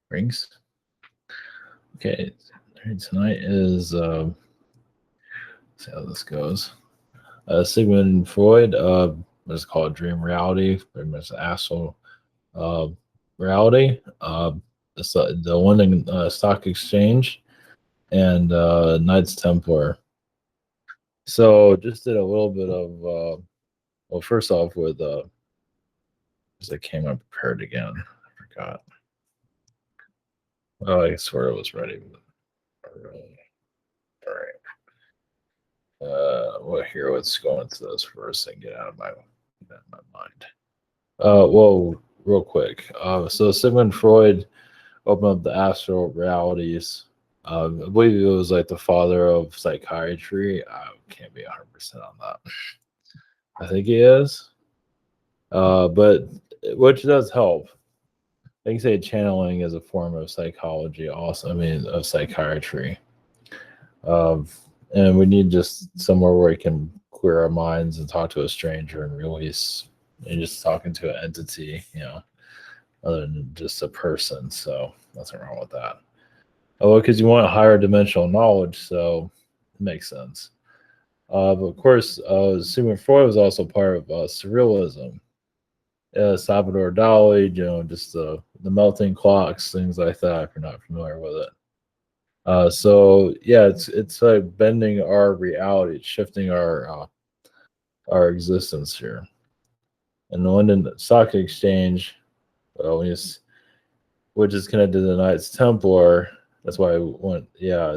Rings. Okay, tonight is see how this goes. Sigmund Freud, what's called dream reality, pretty much astral uh, reality. The London Stock Exchange and Knights Templar. So just did a little bit of well, first off with as I came unprepared again. I forgot. Oh, I swear I was ready. All right. Well, here, let's go into this first and get out of my mind. Well, real quick. So Sigmund Freud opened up the astral realities. I believe it was like the father of psychiatry. I can't be 100% on that. I think he is. But which does help. They can say channeling is a form of psychology, also. I mean, of psychiatry. Um, and we need just somewhere where we can clear our minds and talk to a stranger and release and just talking to an entity, other than just a person. So nothing wrong with that. Oh, because you want higher dimensional knowledge, so it makes sense. But of course, Sigmund Freud was also part of surrealism. Salvador Dali, just the melting clocks, things like that. If you're not familiar with it. So yeah, it's like bending our reality, it's shifting our existence here. And the London Stock Exchange, well, which is connected to the Knights Templar. That's why I went. Yeah,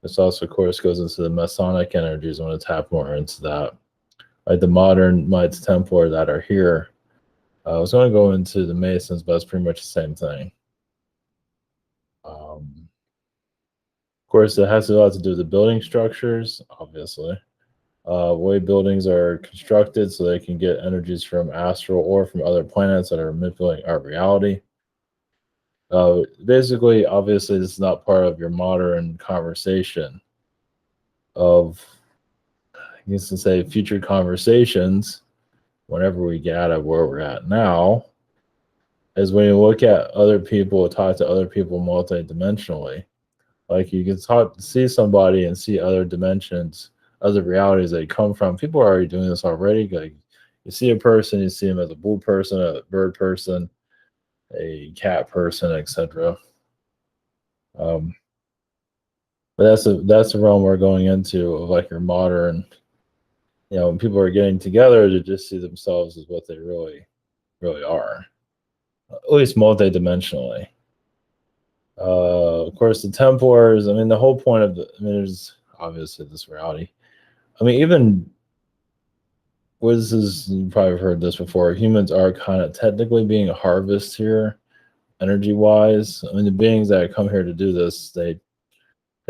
it's also, of course, goes into the Masonic energies. I want to tap more into that. Like the modern Knights Templar that are here. I was going to go into the Masons, but it's pretty much the same thing. Of course, it has a lot to do with the building structures, obviously. Way buildings are constructed so they can get energies from astral or from other planets that are manipulating our reality. Basically, obviously, this is not part of your modern conversation of, I guess to say, future conversations. Whenever we get out of where we're at now, is when you look at other people, talk to other people multidimensionally. Like you can see somebody and see other dimensions, other realities they come from. People are already doing this already. Like you see a person, you see them as a blue person, a bird person, a cat person, etc. Um, but that's the realm we're going into of like your modern, when people are getting together to just see themselves as what they really are, at least multidimensionally. Of course, the Templars. I mean, the whole point of there's obviously this reality. I mean, even this is, you probably heard this before. Humans are kind of technically being a harvest here, energy wise. I mean, the beings that come here to do this, they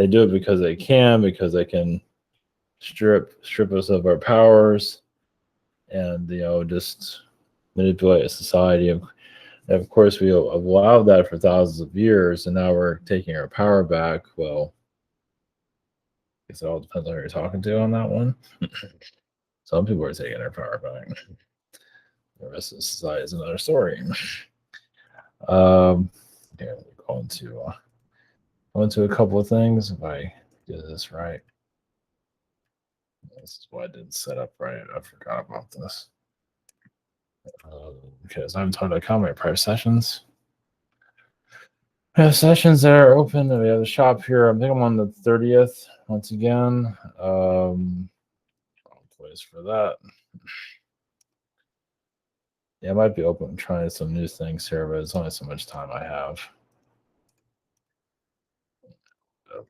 do it because they can strip us of our powers, and just manipulate a society. Of course, we allowed that for thousands of years, and now we're taking our power back. Well, I guess it all depends on who you're talking to on that one. Some people are taking their power back. The rest of the society is another story. Yeah, we're going to a couple of things. If I do this right, this is why I didn't set up right. I forgot about this. Because I haven't talked about comment prior sessions. We have sessions that are open. We have a shop here. I think I'm on the 30th once again. Wrong place for that. Yeah, I might be open trying some new things here, but it's only so much time I have.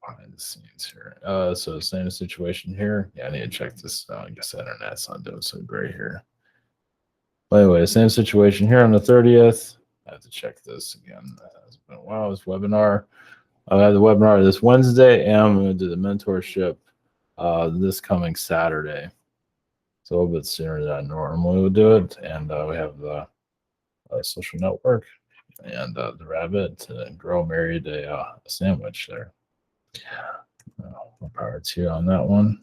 Behind the scenes here. So same situation here. Yeah, I need to check this out. I guess the internet's not doing so great here. But anyway, same situation here on the 30th. I have to check this again. It's been a while. This webinar. I have the webinar this Wednesday, and I'm going to do the mentorship this coming Saturday. So a little bit sooner than I normally would do it. And we have the social network and the rabbit girl married a sandwich there. More power to you on that one.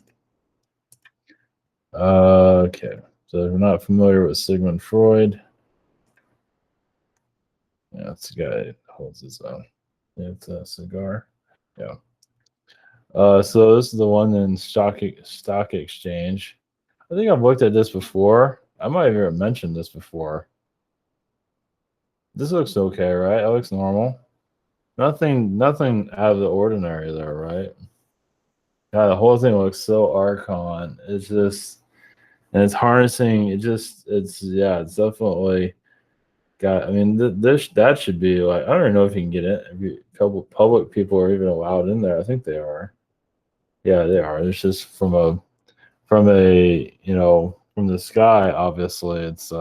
Okay, so if you're not familiar with Sigmund Freud, yeah, that's the guy holds his own. It's a cigar. Yeah. So this is the one in stock exchange. I think I've looked at this before. I might have even mentioned this before. This looks okay, right? It looks normal. Nothing out of the ordinary there, right? Yeah, the whole thing looks so Archon. It's just, and it's harnessing. It's definitely got. I mean, this that should be like, I don't even know if you can get in. If a couple public people are even allowed in there. I think they are. Yeah, they are. It's just from a from the sky. Obviously, it's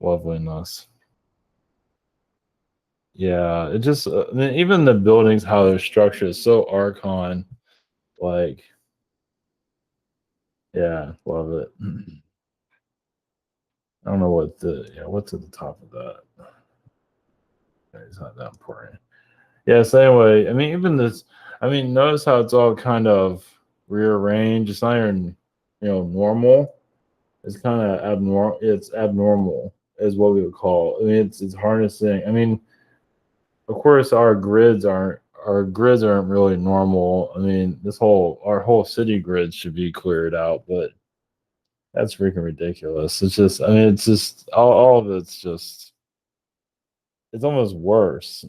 loveliness. Yeah, it just. I mean, even the buildings, how they're structured, is so Archon. Like, yeah, love it. I don't know what's at the top of that. It's not that important. Yeah. So anyway, I mean, even this. I mean, notice how it's all kind of rearranged. It's not even normal. It's kind of abnormal. It's abnormal, is what we would call. I mean, it's harnessing. I mean, of course, our grids aren't really normal. I mean, our whole city grid should be cleared out, but that's freaking ridiculous. It's just, I mean, it's just all of it's just, it's almost worse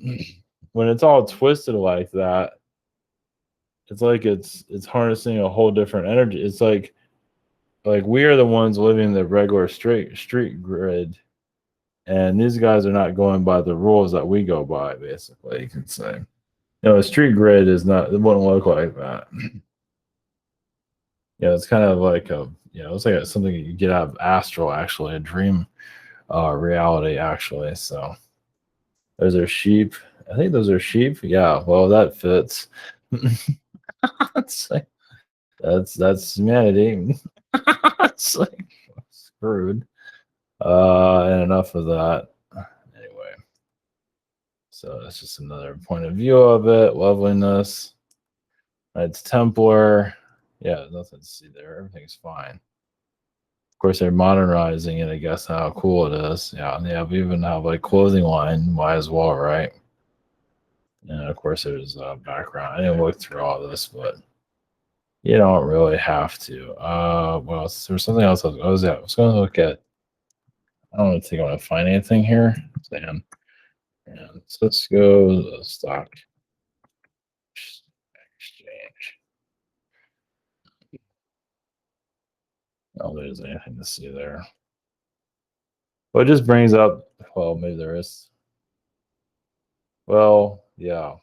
when it's all twisted like that. It's like it's harnessing a whole different energy. It's like we are the ones living the regular street grid, and these guys are not going by the rules that we go by. Basically, you can say, a street grid is not. It wouldn't look like that. It's kind of like it's like something you get out of astral, actually, a dream reality, actually. So those are sheep. I think those are sheep. Yeah, well, that fits. That's like, that's humanity. It's like screwed. And enough of that. Anyway, so that's just another point of view of it. Loveliness. It's Templar. Yeah, nothing to see there. Everything's fine. Of course, they're modernizing it. I guess how cool it is. Yeah, we even have like clothing line. Might as well, right? And of course, there's background. I didn't look through all this, but you don't really have to. Well, there's something else. I was going to look at. I don't think I want to find anything here. Damn. And so let's go to the stock exchange. Oh, there's anything to see there. Well, it just brings up. Well, maybe there is. Well, yeah.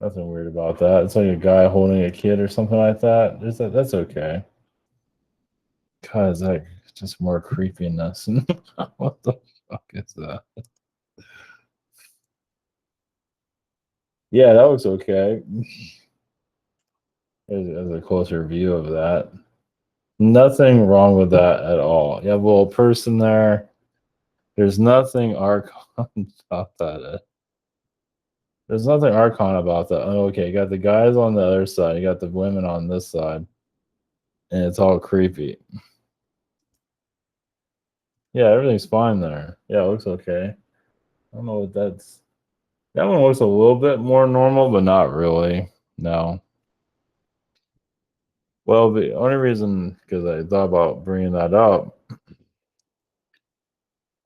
Nothing weird about that. It's like a guy holding a kid or something like that. That's okay. God, is that just more creepiness? What the fuck is that? Yeah, that looks okay. There's a closer view of that. Nothing wrong with that at all. You have a little person there. There's nothing Archon about that. There's nothing Archon about that. Oh, okay, you got the guys on the other side. You got the women on this side. And it's all creepy. Yeah, everything's fine there. Yeah, it looks okay. I don't know what that's. That one looks a little bit more normal, but not really. No. Well, the only reason, because I thought about bringing that up,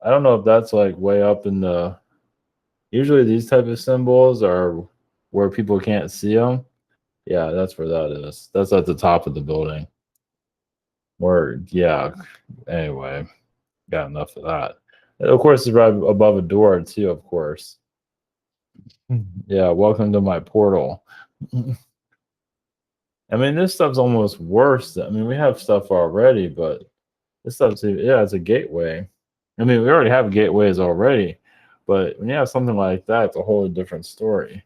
I don't know if that's like way up in the. Usually, these type of symbols are where people can't see them. Yeah, that's where that is. That's at the top of the building. Where, yeah. Anyway, got enough of that. And of course, it's right above a door too. Of course. Yeah, welcome to my portal. I mean, this stuff's almost worse. I mean, we have stuff already, but this stuff's, yeah, it's a gateway. I mean, we already have gateways already, but when you have something like that, it's a whole different story.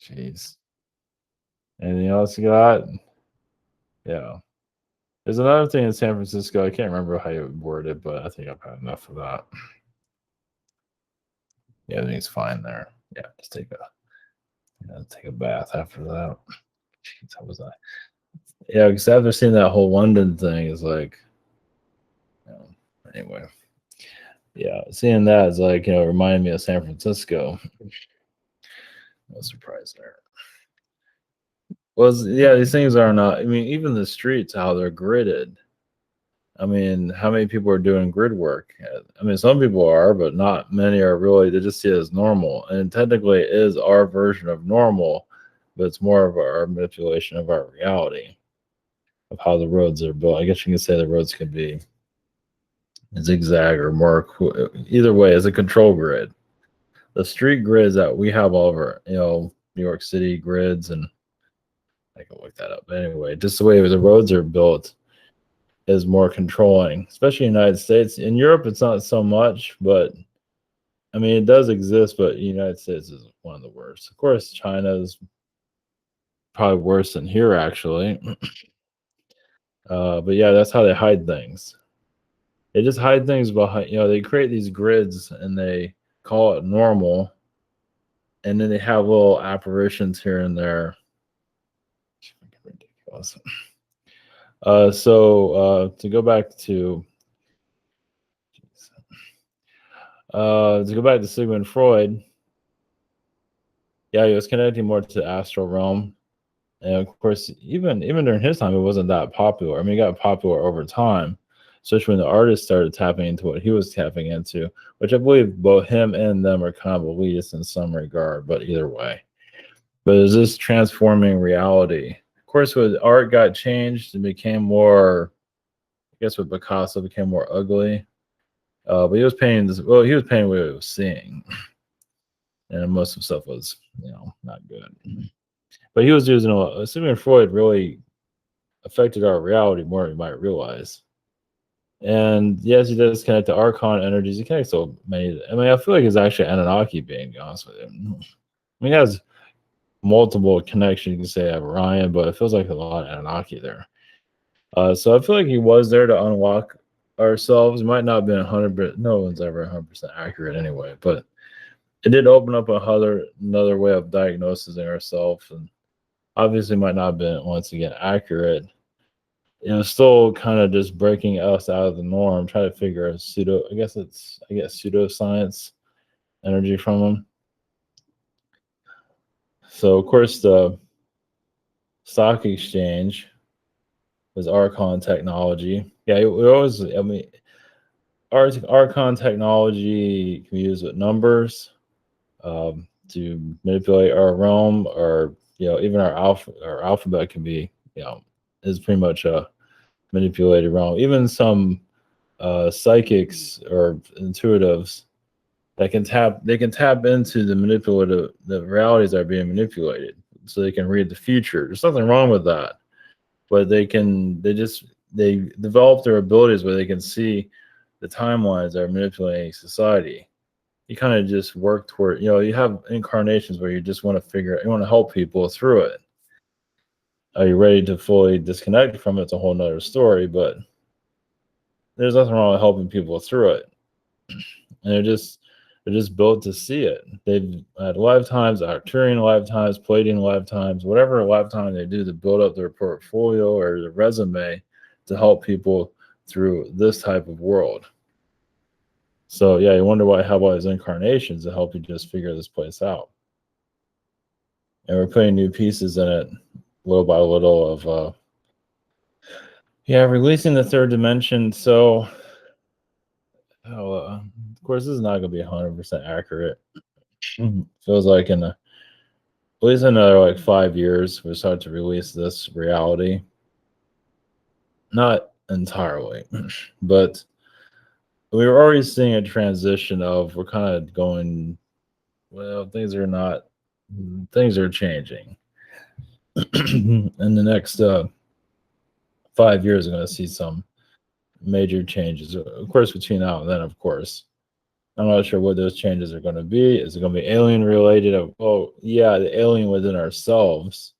Jeez. Anything else you got? Yeah. There's another thing in San Francisco. I can't remember how you word it, but I think I've had enough of that. Yeah, everything's fine there. Yeah, just take a bath after that. Jeez, how was that? Yeah, because after seeing that whole London thing, is like, anyway. Yeah, seeing that is like, reminding me of San Francisco. No surprise there. Well, yeah, these things are not. I mean, even the streets, how they're gridded. I mean, how many people are doing grid work? I mean, some people are, but not many are really. They just see it as normal, and technically, it is our version of normal, but it's more of our manipulation of our reality of how the roads are built. I guess you can say the roads could be zigzag or more. Either way, it's a control grid. The street grids that we have all over, New York City grids, and I can look that up. But anyway, just the way the roads are built is more controlling, especially in the United States. In Europe, it's not so much, but I mean, it does exist, but the United States is one of the worst. Of course, China is probably worse than here, actually. But yeah, that's how they hide things. They just hide things behind, they create these grids and they call it normal. And then they have little apparitions here and there. Ridiculous. To go back to Sigmund Freud, yeah, he was connecting more to the astral realm, and of course, even during his time, it wasn't that popular. I mean, it got popular over time, especially when the artists started tapping into what he was tapping into, which I believe both him and them are kind of elitist in some regard. But either way, but it's this transforming reality. Of course, with art got changed and became more. I guess with Picasso became more ugly. But he was painting this. Well, he was painting what he was seeing, and most of the stuff was, not good. But he was using Sigmund Freud really affected our reality more than you might realize. And yes, he does connect to Archon energies. He connects so many. I mean, I feel like it's actually Anunnaki being, to be honest with you. I mean, he has multiple connections. You can say Orion, but it feels like a lot of Anunnaki there. So I feel like he was there to unlock ourselves. It might not have been 100%. No one's ever 100% accurate anyway, but it did open up another way of diagnosing ourselves, and obviously might not have been once again accurate. It was still kind of just breaking us out of the norm, trying to figure a I guess pseudoscience energy from them. So of course the stock exchange was Archon technology. Yeah, we always. I mean, Archon technology can be used with numbers to manipulate our realm, or even our alphabet can be, is pretty much a manipulated realm. Even some psychics or intuitives they can tap into the realities that are being manipulated, so they can read the future. There's nothing wrong with that, but they develop their abilities where they can see the timelines that are manipulating society. You kind of just work toward, you have incarnations where you just want to you want to help people through it. Are you ready to fully disconnect from it? It's a whole nother story, but there's nothing wrong with helping people through it. And they're just built to see it. They've had lifetimes, Arcturian lifetimes, Palladian lifetimes, whatever lifetime they do to build up their portfolio or their resume to help people through this type of world. So yeah, you wonder why I have all these incarnations to help you just figure this place out. And we're putting new pieces in it little by little of releasing the third dimension. So of course, this is not going to be 100% accurate. Feels like at least another like 5 years, we start to release this reality. Not entirely, but we were already seeing a transition of we're kind of going, well, things are changing. In the next 5 years, we're going to see some major changes. Of course, between now and then, of course. I'm not sure what those changes are going to be. Is it going to be alien related? The alien within ourselves.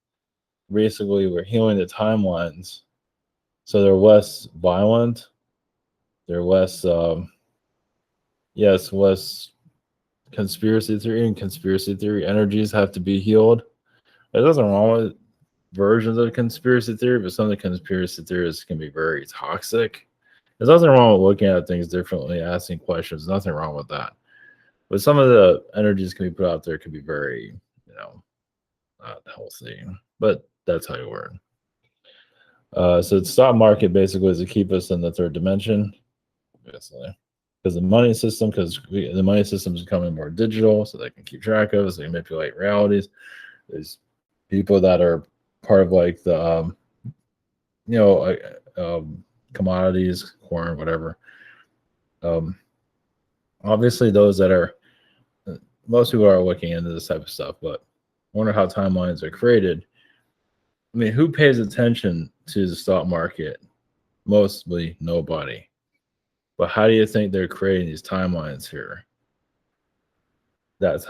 Basically, we're healing the timelines, so they're less violent. They're less, less conspiracy theory, and conspiracy theory energies have to be healed. There's nothing wrong with versions of conspiracy theory, but some of the conspiracy theories can be very toxic. There's nothing wrong with looking at things differently, asking questions. Nothing wrong with that. But some of the energies can be put out there could be very, not healthy. But that's how you learn. So the stock market basically is to keep us in the third dimension, obviously, because the money system, because the money system is becoming more digital, so they can keep track of us, they manipulate realities. There's people that are part of like the, you know, commodities, corn, whatever. Um, Obviously, those that are most people are looking into this type of stuff, but I wonder how timelines are created. I mean, who pays attention to the stock market? Mostly nobody. But how do you think they're creating these timelines here? That's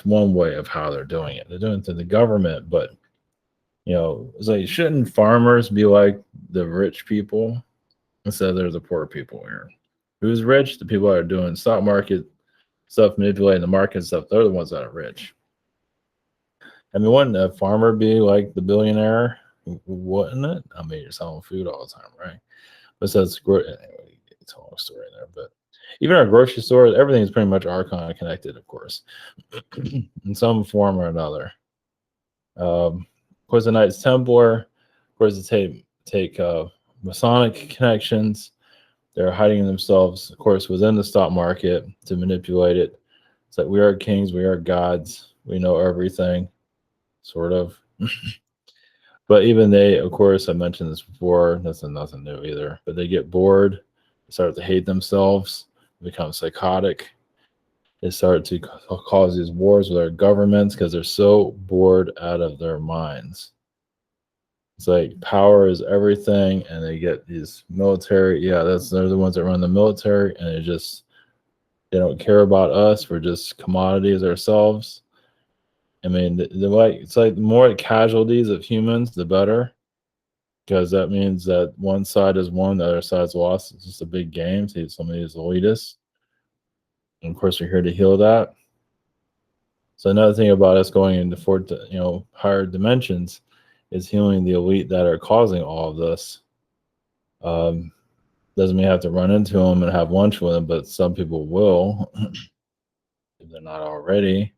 one way of how they're doing it. They're doing it to the government, but it's like shouldn't farmers be like the rich people instead of they're the poor people here? Who's rich? The people that are doing stock market stuff, manipulating the market stuff. They're the ones that are rich. I mean, wouldn't a farmer be like the billionaire? Wouldn't it? I mean, you're selling food all the time, right? But that's anyway, it's a long story there. But even our grocery store, everything is pretty much Archon connected, of course, in some form or another. Of course, the Knights Templar, of course, they take Masonic connections. They're hiding themselves, of course, within the stock market to manipulate it. It's like we are kings, we are gods, we know everything, sort of. But even they, of course, I mentioned this before, that's nothing new either, but they get bored, they start to hate themselves, become psychotic. They start to cause these wars with our governments because they're so bored out of their minds. It's like power is everything, and they get these military. Yeah, they're the ones that run the military, and they don't care about us. We're just commodities ourselves. I mean, it's like the more casualties of humans, the better, because that means that one side is won, the other side's lost. It's just a big game. See, some of these elitists, and of course, we're here to heal that. So another thing about us going into higher dimensions is healing the elite that are causing all of this. Doesn't mean you have to run into them and have lunch with them, but some people will, if they're not already.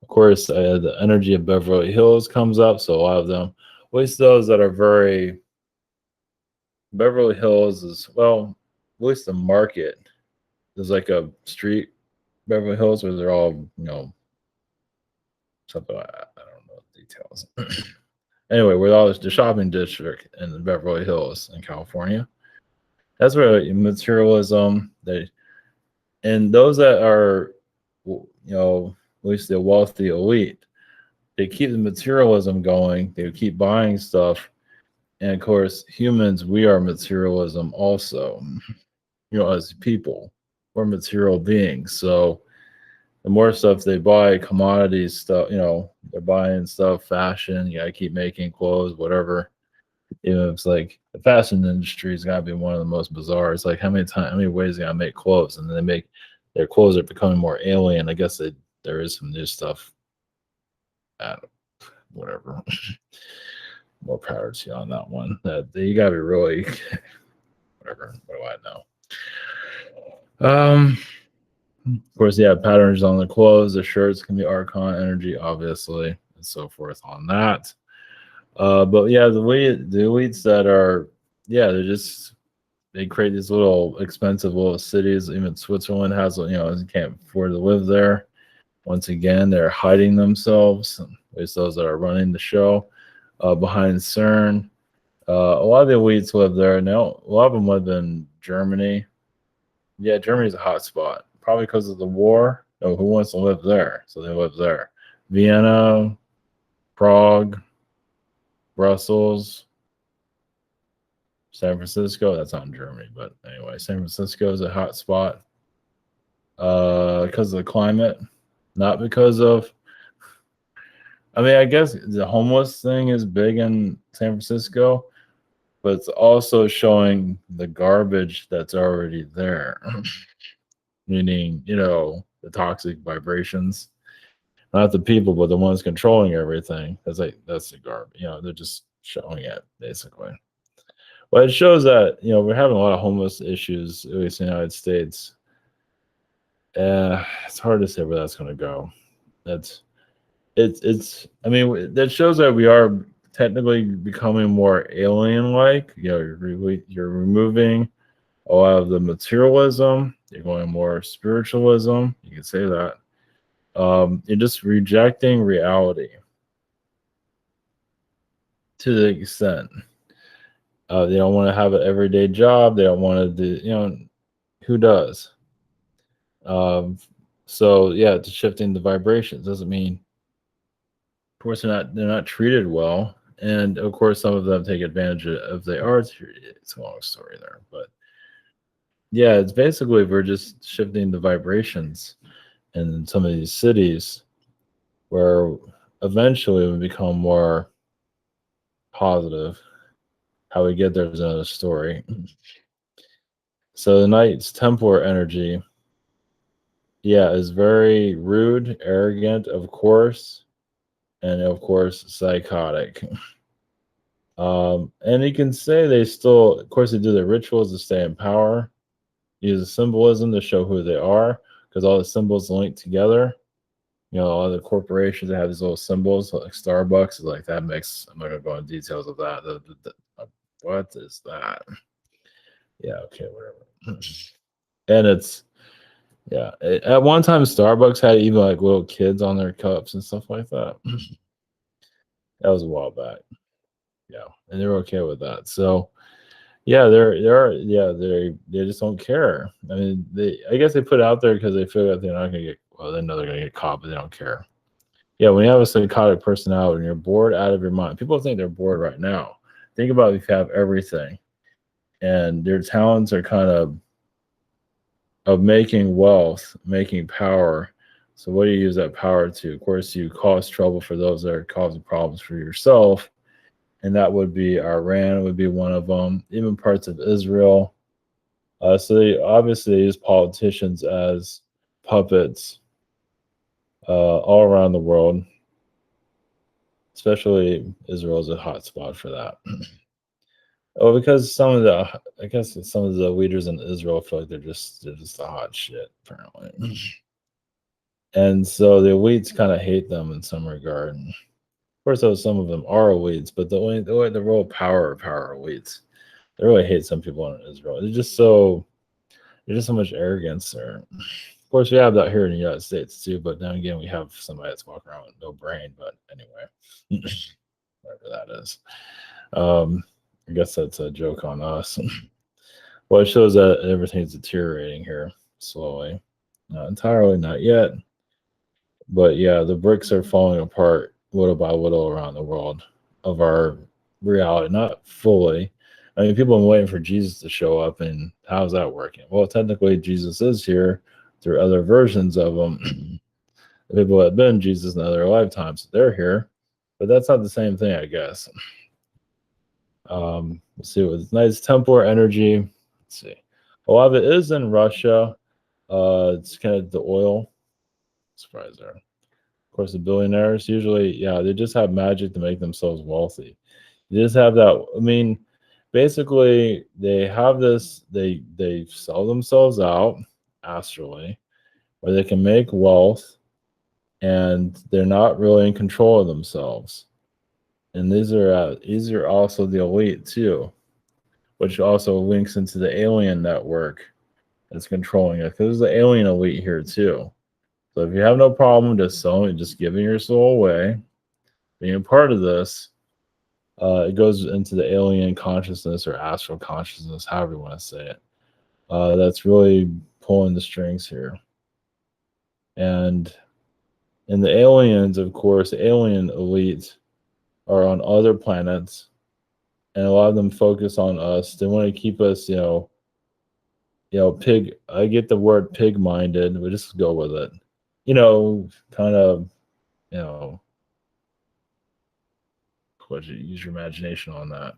Of course, the energy of Beverly Hills comes up, so a lot of them, at least those that are very Beverly Hills is, well, at least the market. There's like a street Beverly Hills where they're all, something like that. I don't know the details. Anyway, with all this, the shopping district in the Beverly Hills in California, that's where materialism, and those that are, at least the wealthy elite, they keep the materialism going. They keep buying stuff. And of course, humans, we are materialism also. As people, we're material beings. So the more stuff they buy, commodities stuff, they're buying stuff, fashion. You gotta keep making clothes, whatever. It's like the fashion industry has got to be one of the most bizarre. It's like how many ways they gotta make clothes, and then they make their clothes are becoming more alien. I guess there is some new stuff. Whatever. More power to you on that one. That you gotta be really whatever. What do I know? Of course, yeah, patterns on the clothes, the shirts can be Archon energy, obviously, and so forth on that. But yeah, the elites that are, yeah, they create these little expensive little cities. Even Switzerland has, you can't afford to live there. Once again, they're hiding themselves. At least those that are running the show behind CERN. A lot of the elites live there. Now, a lot of them live in Germany. Yeah, Germany's a hot spot, probably because of the war. Oh, who wants to live there? So they live there. Vienna, Prague, Brussels, San Francisco. That's not in Germany, but anyway, San Francisco is a hot spot because of the climate, not because of. I mean, I guess the homeless thing is big in San Francisco, but it's also showing the garbage that's already there, meaning, the toxic vibrations, not the people, but the ones controlling everything. That's the garbage. They're just showing it basically. Well, it shows that we're having a lot of homeless issues, at least in the United States. It's hard to say where that's going to go. That's it's. I mean, that shows that we are technically becoming more alien-like. You're removing a lot of the materialism. You're going more spiritualism. You can say that. You're just rejecting reality to the extent. They don't want to have an everyday job. They don't want to do. Who does? Um, so yeah, it's shifting the vibrations. Doesn't mean, of course, they're not treated well, and of course, some of them take advantage of the arts. It's a long story there, but yeah, it's basically we're just shifting the vibrations in some of these cities where eventually we become more positive. How we get there is another story. So the Knight's Templar energy, yeah, is very rude, arrogant, of course, and of course psychotic. And you can say they still, of course, they do their rituals to stay in power, use the symbolism to show who they are, because all the symbols link together. All the corporations that have these little symbols, like Starbucks, is like that makes. I'm not gonna go into details of that. What is that? Yeah, okay, whatever. And it's yeah. At one time, Starbucks had even like little kids on their cups and stuff like that. That was a while back. Yeah, and they're okay with that. So yeah, they just don't care. I mean, I guess they put it out there because they feel like they're not gonna get. Well, they know they're gonna get caught, but they don't care. Yeah, when you have a psychotic personality and you're bored out of your mind, people think they're bored right now. Think about if you have everything and their talents are kind of making wealth, making power. So what do you use that power to? Of course, you cause trouble for those that are causing problems for yourself, and that would be Iran would be one of them, even parts of Israel. So they obviously use politicians as puppets all around the world. Especially Israel is a hot spot for that. Oh, because I guess some of the leaders in Israel feel like they're just the hot shit apparently, and so the elites kind of hate them in some regard. Of course, though some of them are elites, but the real power elites, they really hate some people in Israel. There's just so much arrogance there. Of course, we have that here in the United States too, but then again, we have somebody that's walking around with no brain. But anyway, whatever that is. I guess that's a joke on us. Well, it shows that everything's deteriorating here slowly. Not entirely, not yet. But yeah, the bricks are falling apart little by little around the world of our reality. Not fully. I mean, people have been waiting for Jesus to show up, and how's that working? Well, technically, Jesus is here through other versions of him. The people that have been Jesus in other lifetimes, they're here. But that's not the same thing, I guess. Let's see, with nice Templar energy. Let's see. A lot of it is in Russia. It's kind of the oil. Surprise there. Of course, the billionaires usually, yeah, they just have magic to make themselves wealthy. They just have that. I mean, basically, they have this. They sell themselves out astrally, where they can make wealth, and they're not really in control of themselves. And these are also the elite too, which also links into the alien network that's controlling it. Because there's the alien elite here too. So if you have no problem just selling, just giving your soul away, being a part of this, it goes into the alien consciousness or astral consciousness, however you want to say it. That's really pulling the strings here. And in the aliens, of course, alien elite are on other planets, and a lot of them focus on us. They want to keep us, pig. I get the word pig-minded. We just go with it. Kind of, you know, use your imagination on that.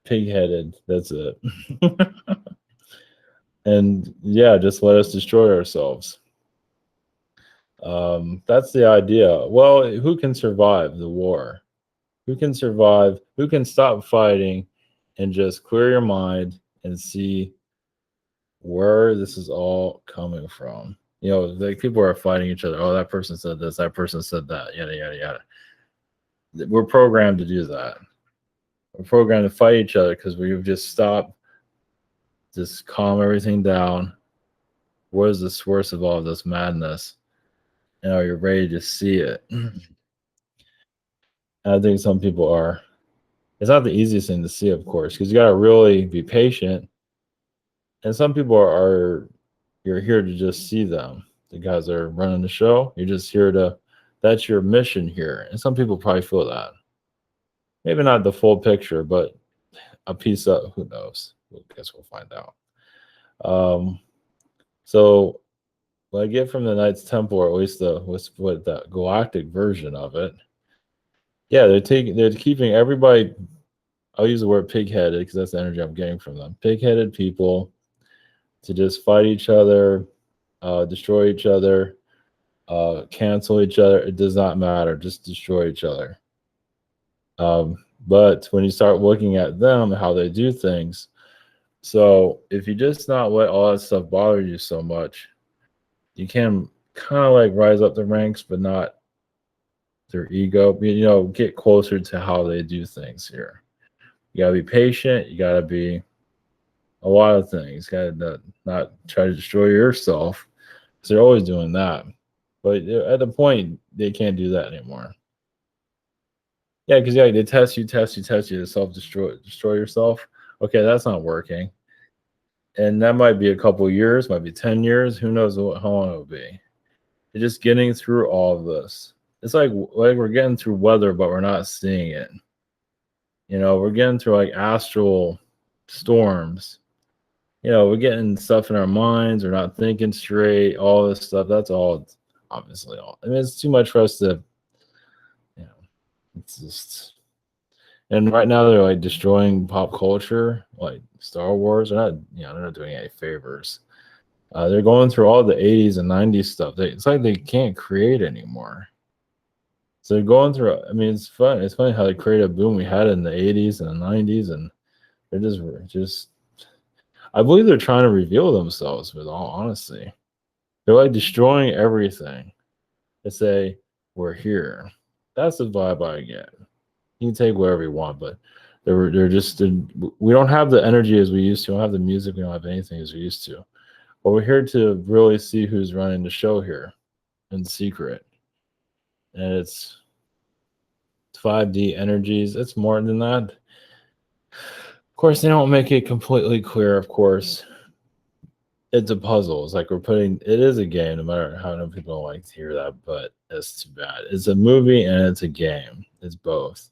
Pig-headed. That's it. And yeah, just let us destroy ourselves. That's the idea. Well, who can survive the war? Who can survive? Who can stop fighting and just clear your mind and see where this is all coming from. You know, like people are fighting each other. Oh, that person said this, that person said that, yada, yada, yada. We're programmed to do that. We're programmed to fight each other because we've just stopped, just calm everything down. What is the source of all this madness? And are you ready to see it? And I think some people are. It's not the easiest thing to see, of course, because you got to really be patient. And some people are you're here to just see them. The guys that are running the show, you're just here to, that's your mission here. And some people probably feel that. Maybe not the full picture, but a piece of, who knows? I guess we'll find out. So what I get from the Knights Templar, at least what the galactic version of it, yeah, they're keeping everybody. I'll use the word pig-headed because that's the energy I'm getting from them. Pig-headed people to just fight each other, destroy each other, cancel each other. It does not matter. Just destroy each other. But when you start looking at them, how they do things, so if you just not let all that stuff bother you so much, you can kind of like rise up the ranks, but not their ego. You know, get closer to how they do things here. You gotta be patient. You gotta be a lot of things. You gotta not try to destroy yourself because they're always doing that. But at the point, they can't do that anymore. Yeah, because they test you to destroy yourself. Okay, that's not working. And that might be a couple years, might be 10 years. Who knows how long it'll be. You're just getting through all of this. It's like we're getting through weather, but we're not seeing it. You know, we're getting through like astral storms. You know, we're getting stuff in our minds. We're not thinking straight. All this stuff. That's all. Obviously, all. I mean, it's too much for us to. You know, it's just. And right now they're like destroying pop culture, like Star Wars. They're not. You know, they're not doing any favors. They're going through all the 80s and 90s stuff. It's like they can't create anymore. So they're going through. I mean, it's fun. It's funny how they create a boom we had in the 80s and the 90s, and they're just. I believe they're trying to reveal themselves. With all honesty, they're like destroying everything. They say we're here. That's the vibe I get. You can take whatever you want, but we don't have the energy as we used to. We don't have the music. We don't have anything as we used to. But we're here to really see who's running the show here in secret. And it's 5D energies. It's more than that. Of course, they don't make it completely clear, of course. It's a puzzle. It's like it is a game, no matter how many people don't like to hear that, but it's too bad. It's a movie and it's a game. It's both.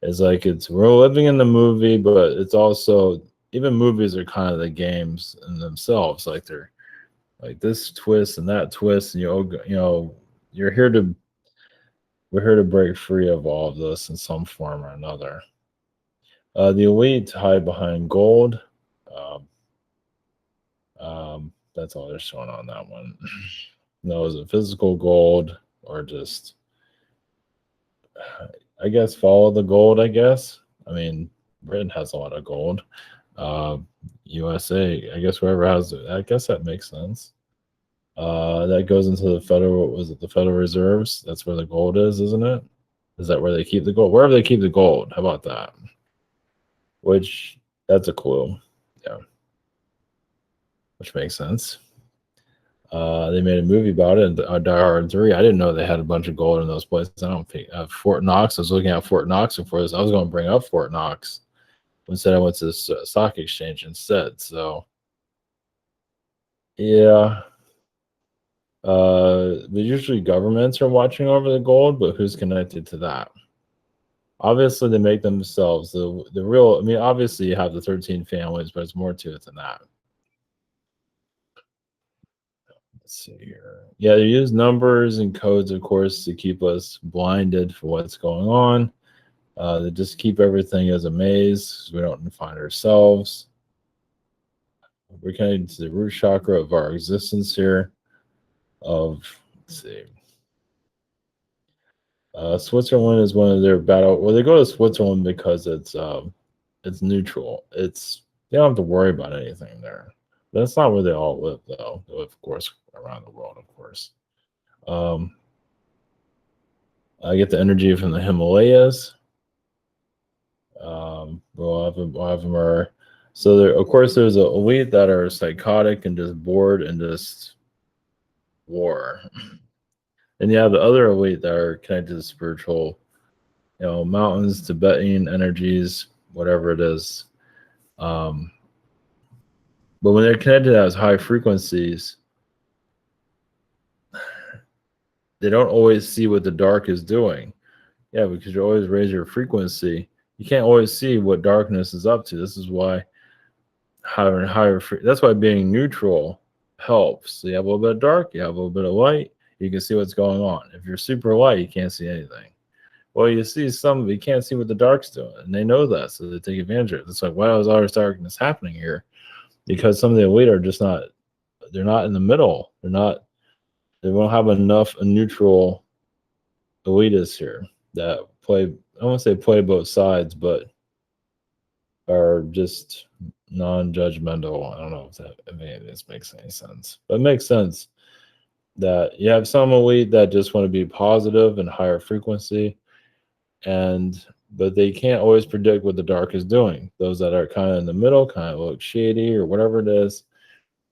It's like we're living in the movie, but it's also, even movies are kind of the games in themselves. Like they're like this twist and that twist, and we're here to break free of all of this in some form or another. The elite hide behind gold. That's all they're showing on that one. No, is it physical gold or just, I guess, follow the gold, I guess. I mean, Britain has a lot of gold. USA, I guess wherever has it, I guess that makes sense. That goes into the Federal Reserves? That's where the gold is, isn't it? Is that where they keep the gold? Wherever they keep the gold. How about that? Which, that's a clue. Yeah. Which makes sense. They made a movie about it, Die Hard 3. I didn't know they had a bunch of gold in those places. I don't think Fort Knox. I was looking at Fort Knox before this. I was going to bring up Fort Knox. Instead, I went to the stock exchange instead. So, yeah. Usually governments are watching over the gold, but who's connected to that? Obviously, they make themselves the real. I mean, obviously, you have the 13 families, but it's more to it than that. Let's see here. Yeah, they use numbers and codes, of course, to keep us blinded for what's going on. They just keep everything as a maze. We don't find ourselves. We're connected to the root chakra of our existence here. Let's see. Switzerland is one of their battle. Well, they go to Switzerland because it's It's neutral. It's they don't have to worry about anything there. That's not where they all live, though. They live, of course, around the world, of course. Um, I get the energy from the Himalayas. A lot of them are. So there, of course, there's a elite that are psychotic and just bored and just war. And you have the other elite that are connected to spiritual, mountains, Tibetan energies, whatever it is. Um, but when they're connected to those high frequencies, they don't always see what the dark is doing. Yeah, because you always raise your frequency. You can't always see what darkness is up to. This is why higher and higher. That's why being neutral helps. So you have a little bit of dark, you have a little bit of light. You can see what's going on. If you're super light, you can't see anything. Well, you see some, you can't see what the dark's doing, and they know that, so they take advantage of it. It's like, why is all this darkness happening here? Because some of the elite are just not. They're not in the middle. They're not. They won't have enough neutral elitists here that play. I won't say play both sides, but are just non-judgmental. I don't know if any of this makes any sense, but it makes sense that you have some elite that just want to be positive and higher frequency, but they can't always predict what the dark is doing. Those that are kind of in the middle, kind of look shady or whatever it is,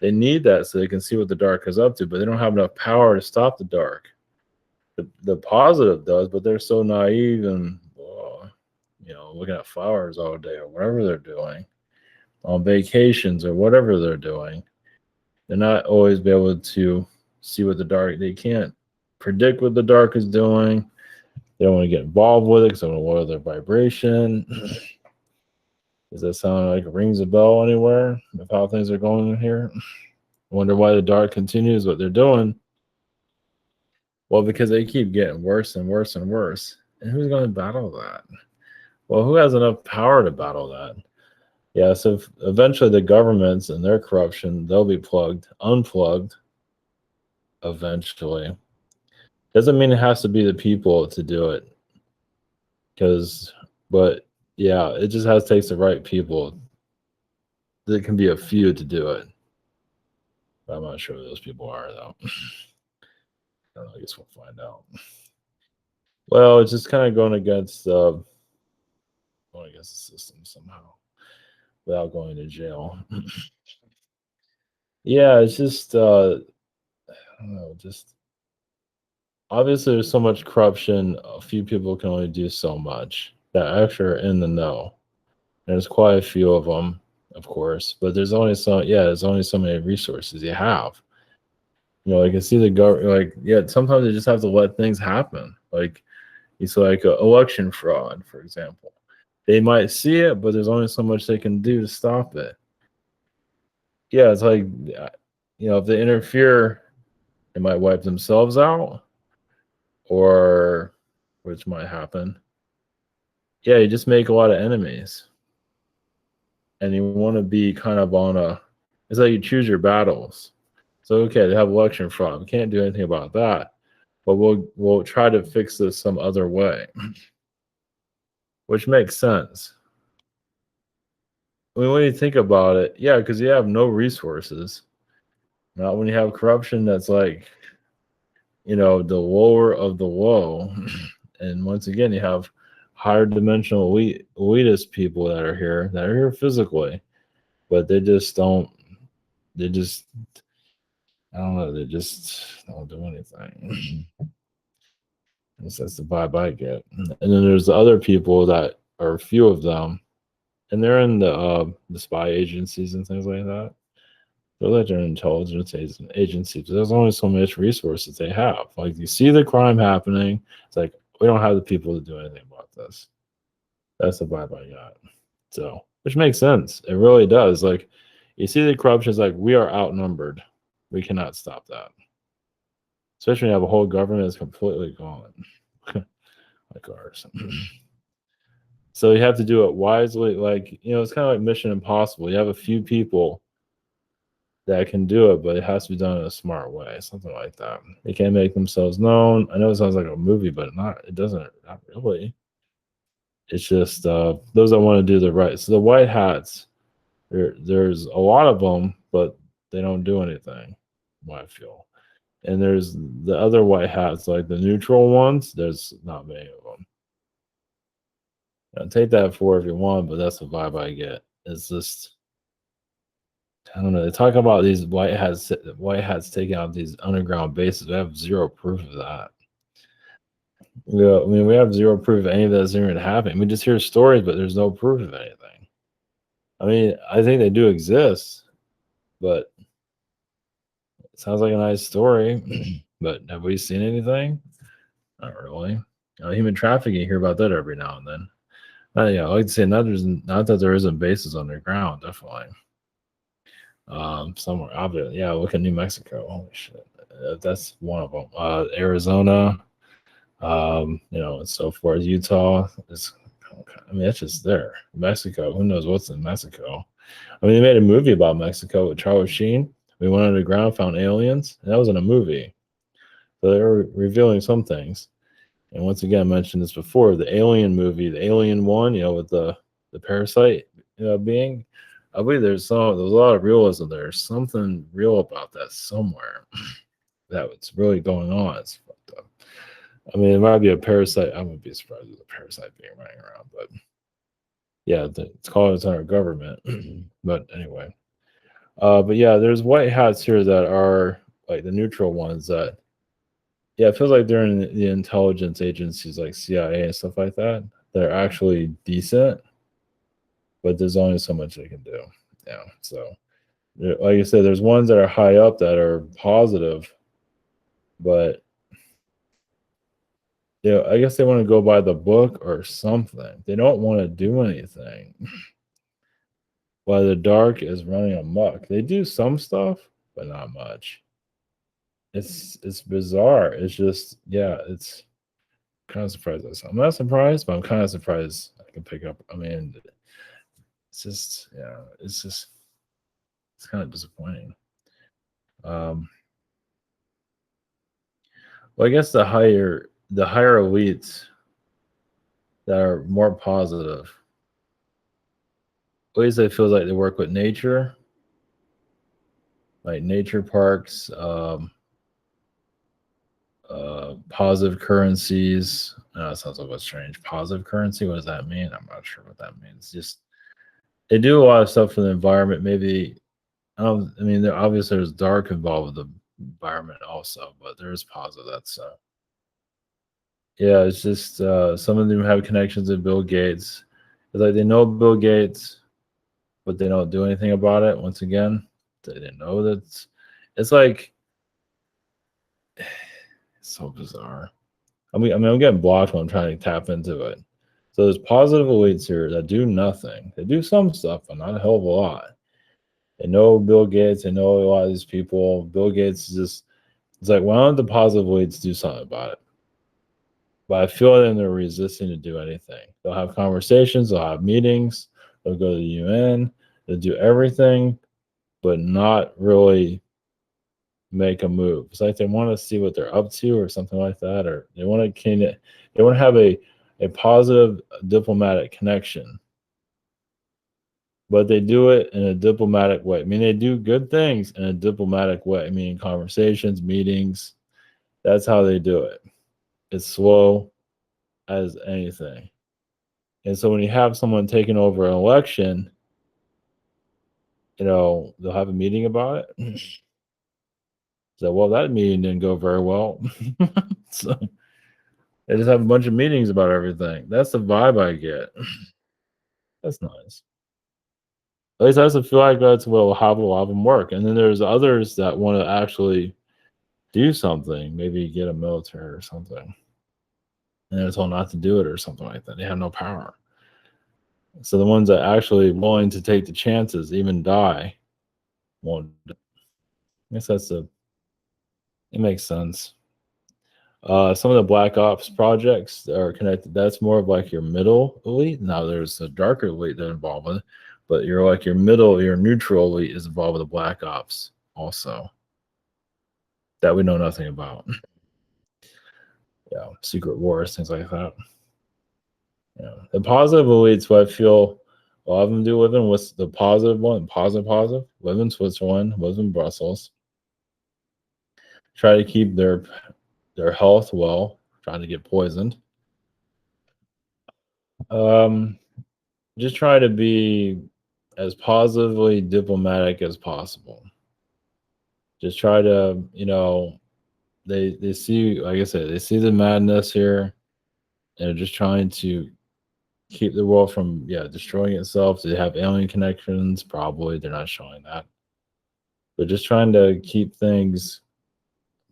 they need that so they can see what the dark is up to, but they don't have enough power to stop the dark. The positive does, but they're so naive and looking at flowers all day or whatever they're doing, on vacations or whatever they're doing. They're not always be able to see what the dark. They can't predict what the dark is doing. They don't want to get involved with it because they want to lower their vibration. Does that sound like it rings a bell anywhere of how things are going in here? I wonder why the dark continues what they're doing. Well, because they keep getting worse and worse and worse. And who's going to battle that? Well, who has enough power to battle that? Yeah, so eventually the governments and their corruption, they'll be unplugged eventually. Doesn't mean it has to be the people to do it. But yeah, it just takes the right people. There can be a few to do it. But I'm not sure who those people are, though. I guess we'll find out. Well, it's just kind of going against the system somehow without going to jail. Yeah, it's just I don't know, just obviously there's so much corruption, a few people can only do so much that actually are in the know. There's quite a few of them, of course, but there's only so many resources you have. I can see the government, sometimes they just have to let things happen. Like, it's like election fraud, for example. They might see it, but there's only so much they can do to stop it. Yeah, it's like, if they interfere, they might wipe themselves out, or which might happen. Yeah, you just make a lot of enemies. And you want to be kind of it's like you choose your battles. So, okay, they have election fraud. We can't do anything about that. But we'll try to fix this some other way. Which makes sense. I mean, when you think about it, yeah, because you have no resources. Not when you have corruption that's like, the lower of the low. And once again, you have higher dimensional elitist people that are here physically, but I don't know, they just don't do anything. That's the vibe I get. And then there's the other people that are a few of them, and they're in the spy agencies and things like that. They're like an intelligence agencies. There's only so much resources they have. Like, you see the crime happening, it's like, we don't have the people to do anything about this. That's the vibe I got. So, which makes sense. It really does. Like, you see the corruption, it's like, we are outnumbered. We cannot stop that. Especially when you have a whole government that's completely gone, like ours. So you have to do it wisely. Like, it's kind of like Mission Impossible. You have a few people that can do it, but it has to be done in a smart way, something like that. They can't make themselves known. I know it sounds like a movie, but it doesn't, not really. It's just those that want to do the right. So the white hats, there's a lot of them, but they don't do anything. What I feel. And there's the other white hats, like the neutral ones. There's not many of them. Take that for if you want, but that's the vibe I get. It's just I don't know. They talk about these white hats taking out these underground bases. We have zero proof of that. Yeah, I mean, we have zero proof of any of that's even happening. We just hear stories, but there's no proof of anything. I mean, I think they do exist, but it sounds like a nice story. But have we seen anything? Not really. Human trafficking, you hear about that every now and then. Yeah, I like to say not that there isn't bases underground, definitely. Somewhere obviously, yeah. Look at New Mexico. Holy shit, that's one of them. Arizona, and so forth. Utah is, I mean, it's just there. Mexico, who knows what's in Mexico? I mean, they made a movie about Mexico with Charlie Sheen. We went underground, found aliens, and that was in a movie. So they were revealing some things. And once again, I mentioned this before, the Alien movie, the Alien one, with the parasite being. I believe there's a lot of realism there. There's something real about that somewhere that was really going on. It's fucked up. I mean, it might be a parasite. I wouldn't be surprised with a parasite being running around, but yeah, it's called its under government. But anyway, but yeah, there's white hats here that are like the neutral ones that, yeah, it feels like they're in the intelligence agencies like CIA and stuff like that. They're actually decent, but there's only so much they can do. Yeah, so like I said, there's ones that are high up that are positive, but I guess they want to go by the book or something. They don't want to do anything. While the dark is running amok, they do some stuff, but not much. It's bizarre. It's just it's kind of surprised myself. I'm not surprised, but I'm kind of surprised I can pick up. I mean, it's just it's kind of disappointing. Um, well, I guess the higher elites that are more positive, at least it feels like they work with nature, like nature parks, positive currencies. That sounds a bit strange. Positive currency. What does that mean? I'm not sure what that means. Just they do a lot of stuff for the environment. Maybe I mean, obviously there's dark involved with the environment also, but there is positive. That's yeah. It's just some of them have connections with Bill Gates. It's like they know Bill Gates, but they don't do anything about it. Once again, they didn't know that. It's like it's so bizarre. I mean, I'm getting blocked when I'm trying to tap into it. So there's positive elites here that do nothing. They do some stuff, but not a hell of a lot. They know Bill Gates. They know a lot of these people. Bill Gates is just, it's like, why don't the positive elites do something about it? But I feel like they're resisting to do anything. They'll have conversations, they'll have meetings, they'll go to the UN, they'll do everything, but not really make a move. It's like they want to see what they're up to or something like that, or they want to have a positive diplomatic connection, but they do it in a diplomatic way. I mean, they do good things in a diplomatic way. I mean, conversations, meetings. That's how they do it. It's slow as anything. And so when you have someone taking over an election, they'll have a meeting about it. So, well, that meeting didn't go very well. So they just have a bunch of meetings about everything. That's the vibe I get. That's nice. At least I just feel like that's what will have a lot of them work. And then there's others that want to actually do something, maybe get a military or something. And they're told not to do it or something like that. They have no power. So the ones that actually willing to take the chances, even die, won't. I guess it makes sense. Some of the Black Ops projects are connected. That's more of like your middle elite. Now there's a darker elite that involved with it, but your neutral elite is involved with the Black Ops also. That we know nothing about. Yeah, secret wars, things like that. Yeah. The positive elites, what I feel a lot of them do live in, what's the positive one? Positive. Live in Switzerland, live in Brussels. Try to keep their health well, trying to get poisoned. Um, just try to be as positively diplomatic as possible. Just try to, they see, like I said, they see the madness here, and they're just trying to keep the world from, destroying itself. They have alien connections, probably. They're not showing that, but just trying to keep things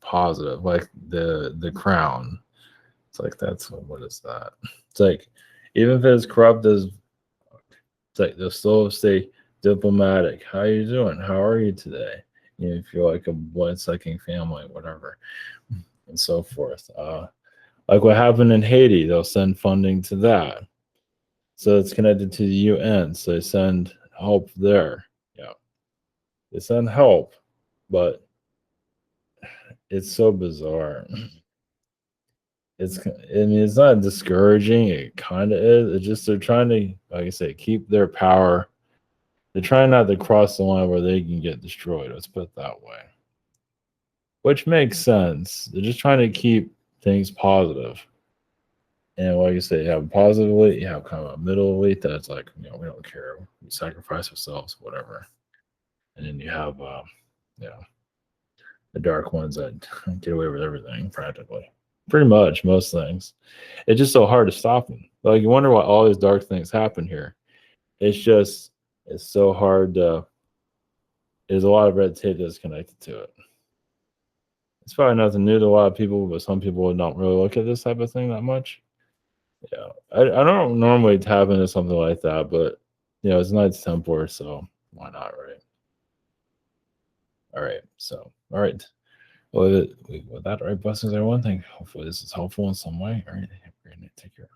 positive, like the crown. It's like that's what is that? It's like even if it's corrupt as, it's like they'll still stay diplomatic. How you doing? How are you today? If you're like a blood sucking family, whatever, and so forth. Like what happened in Haiti, they'll send funding to that. So it's connected to the UN. So they send help there. Yeah. They send help, but it's so bizarre. It's not discouraging. It kind of is. It's just they're trying to, like I say, keep their power. They're trying not to cross the line where they can get destroyed. Let's put it that way. Which makes sense. They're just trying to keep things positive. And like you say, you have a positive elite, you have kind of a middle elite that's like, we don't care. We sacrifice ourselves, whatever. And then you have, you know, the dark ones that get away with everything practically. Pretty much most things. It's just so hard to stop them. Like you wonder why all these dark things happen here. It's so hard to. There's a lot of red tape that's connected to it. It's probably nothing new to a lot of people, but some people don't really look at this type of thing that much. Yeah, I don't normally tap into something like that, but it's Knights Templar, so why not, right? All right, so all right. Well, with that, all right, blessings, everyone. Hopefully this is helpful in some way. All right, take care.